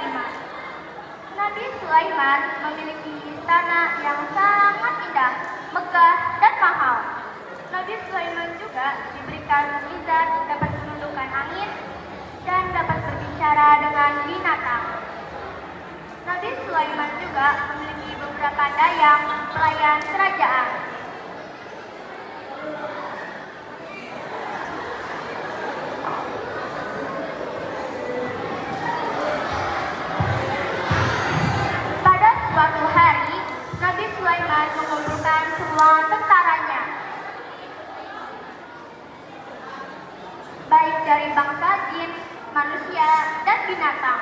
Sulaiman. Nabi Sulaiman memiliki istana yang sangat indah, megah, dan mahal. Nabi Sulaiman juga diberikan mukjizat dapat menundukkan angin dan dapat berbicara dengan binatang. Nabi Sulaiman juga memiliki beberapa dayang pelayan kerajaan. Pada suatu hari, Nabi Sulaiman mengumpulkan semua tentaranya, baik dari bangsa jin, manusia, dan binatang.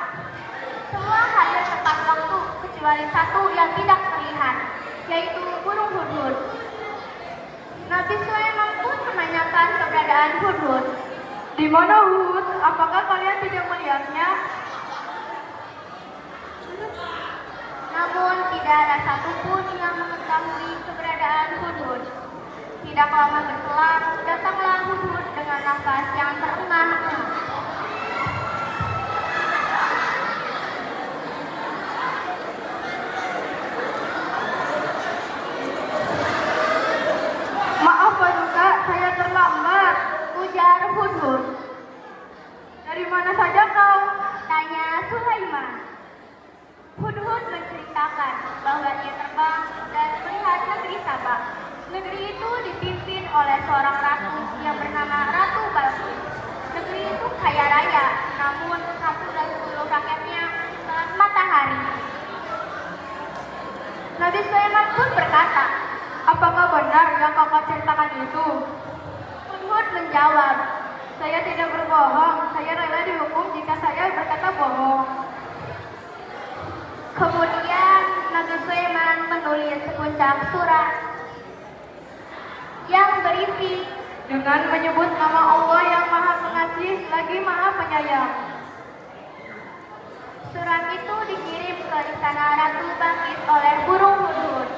Semua hadir tepat waktu kecuali satu yang tidak terlihat, yaitu burung hudhud. Nabi Sulaiman pun menanyakan keberadaan hudhud. Di mana Hud? Apakah kalian tidak melihatnya? Namun tidak ada satupun yang mengetahui keberadaan hudhud. Tidak lama berselang, datanglah hudhud dengan nafas yang terengah-engah. Maaf Paduka, saya terlambat. Ujar hudhud. Dari mana saja kau? Tanya Sulaiman. Hudhud menceritakan bahwa dia terbang dan melihat negeri Sabah. Negeri itu dipimpin oleh seorang ratu yang bernama Ratu Balqis. Negeri itu kaya raya, namun satu dari 10 rakyatnya sangat matahari. Nabi Sulaiman pun berkata, Apakah benar yang kau ceritakan itu? Hudhud menjawab, Saya tidak berbohong. Saya rela dihukum jika saya berkata bohong. kemudian Nabi Sulaiman menulis sepuncak surat yang berisi, Dengan menyebut nama Allah yang Maha Pengasih lagi Maha Penyayang. surat itu dikirim ke istana Ratu Balqis oleh burung hudhud.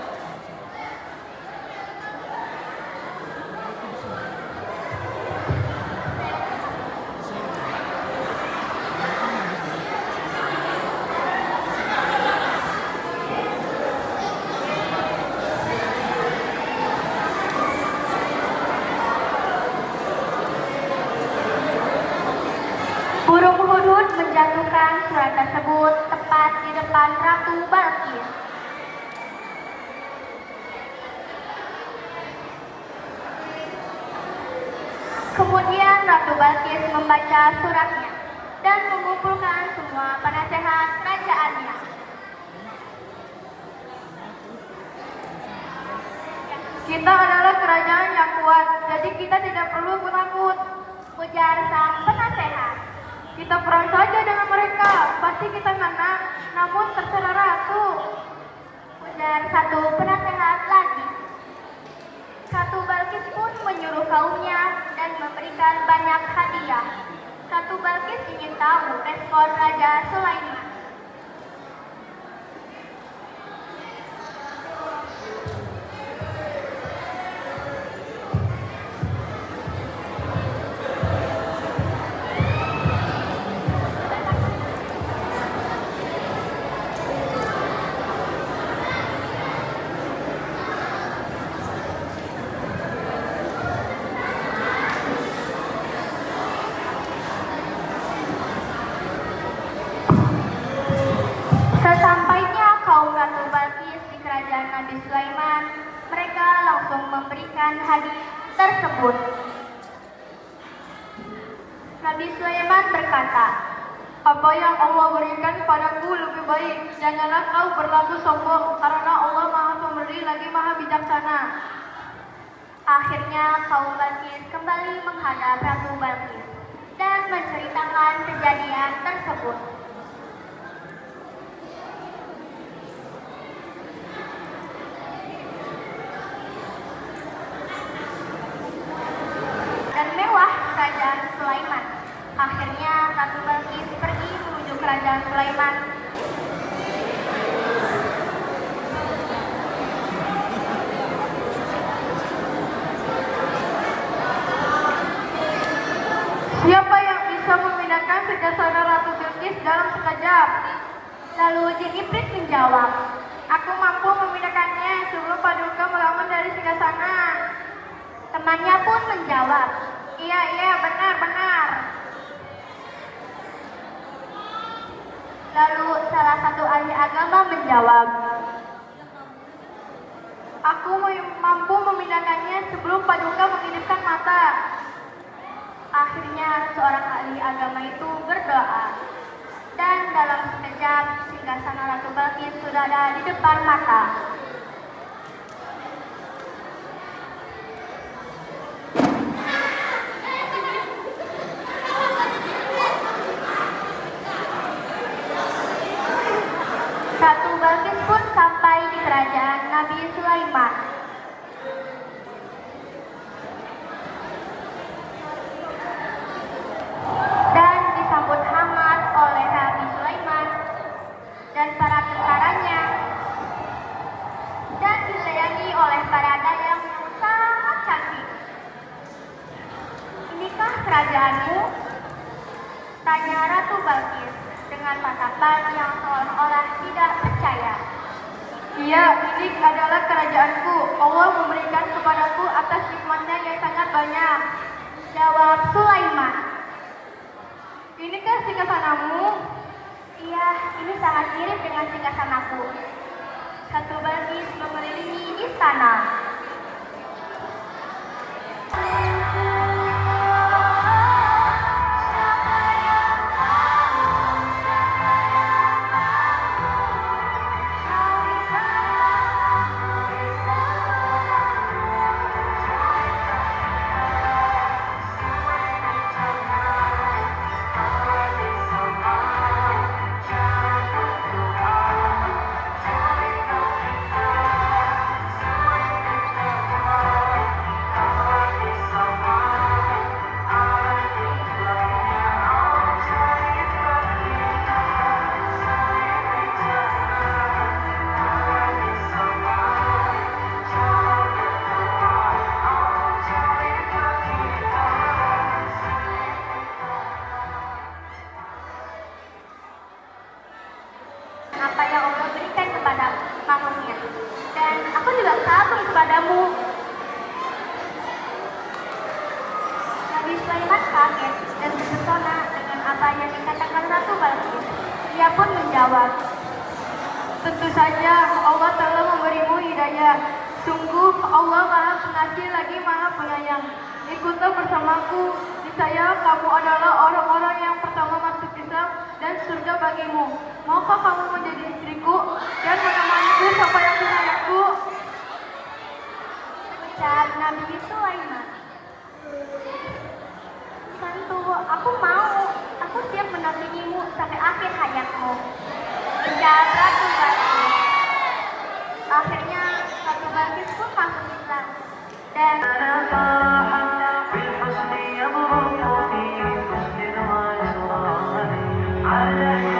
Burung hudhud menjatuhkan surat tersebut tepat di depan Ratu Balqis. Kemudian Ratu Balqis membaca suratnya dan mengumpulkan semua penasehat kerajaannya. Kita adalah kerajaan yang kuat, jadi kita tidak perlu penakut. Ujar sang penasehat. Kita perang saja dengan mereka, pasti kita menang, namun terserah ratu. Ujar satu penasehat lagi. Ratu Balqis pun menyuruh kaumnya dan memberikan banyak hadiah. Ratu Balqis ingin tahu respon Raja Sulaiman. Sesampainya kaum Ratu Balqis di kerajaan Nabi Sulaiman, mereka langsung memberikan hadiah tersebut. Nabi Sulaiman berkata, Apa yang Allah berikan padaku lebih baik. Janganlah kau berlaku sombong, karena Allah Maha Pemberi lagi Maha Bijaksana. akhirnya kaum Balqis kembali menghadap Ratu Balqis dan menceritakan kejadian tersebut. Dan mewah kerajaan Sulaiman. Akhirnya Ratu Balqis pergi menuju kerajaan Sulaiman. Siapa yang bisa memindahkan singgasana Ratu Bilqis dalam sekejap? Lalu Jin Iblis menjawab, Aku mampu memindahkannya sebelum Paduka melawan dari singgasana. temannya pun menjawab, Iya, benar. lalu salah satu ahli agama menjawab, Aku mampu memindahkannya sebelum Paduka menghidupkan mata. akhirnya seorang ahli agama itu berdoa. Dan dalam sekejap, singgasana Ratu Balkis sudah ada di depan mata. Ratu Balkis pun sampai di kerajaan Nabi Sulaiman. Dan disambut hangat oleh Nabi Sulaiman dan para tentaranya, dan disayangi oleh para dayang yang sangat cantik. Inikah kerajaanmu? Tanya Ratu Balkis dengan tatapan yang seolah-olah tidak percaya. Iya, ini adalah kerajaanku. Allah memberikan kepadaku atas nikmatnya yang sangat banyak. Jawab Sulaiman. Inikah singgasanamu? Iya, ini sangat mirip dengan singgasanaku. Ratu Balkis mengelilingi istana. Apa yang Allah berikan kepada makhluknya. Dan aku juga kagum kepadamu. Nabi Sulaiman kaget dan terpesona dengan apa yang dikatakan Ratu Balkis. Ia pun menjawab, Tentu saja Allah telah memberimu hidayah. Sungguh Allah Maha Pengasih lagi Maha Penyayang. Ikutlah bersamaku. Niscaya kamu adalah orang-orang yang pertama masuk Islam dan surga bagimu. Maukah kamu menjadi istriku dan menemaniku sampai akhir hayatku? ucap Nabi Sulaiman. Tentu, aku mau. Aku siap mendampingimu sampai akhir hayatmu. Ucap Ratu Balkis. Akhirnya Ratu Balkis pun masuk Islam. Dan بالحسن يبرق في حسن وإصرار على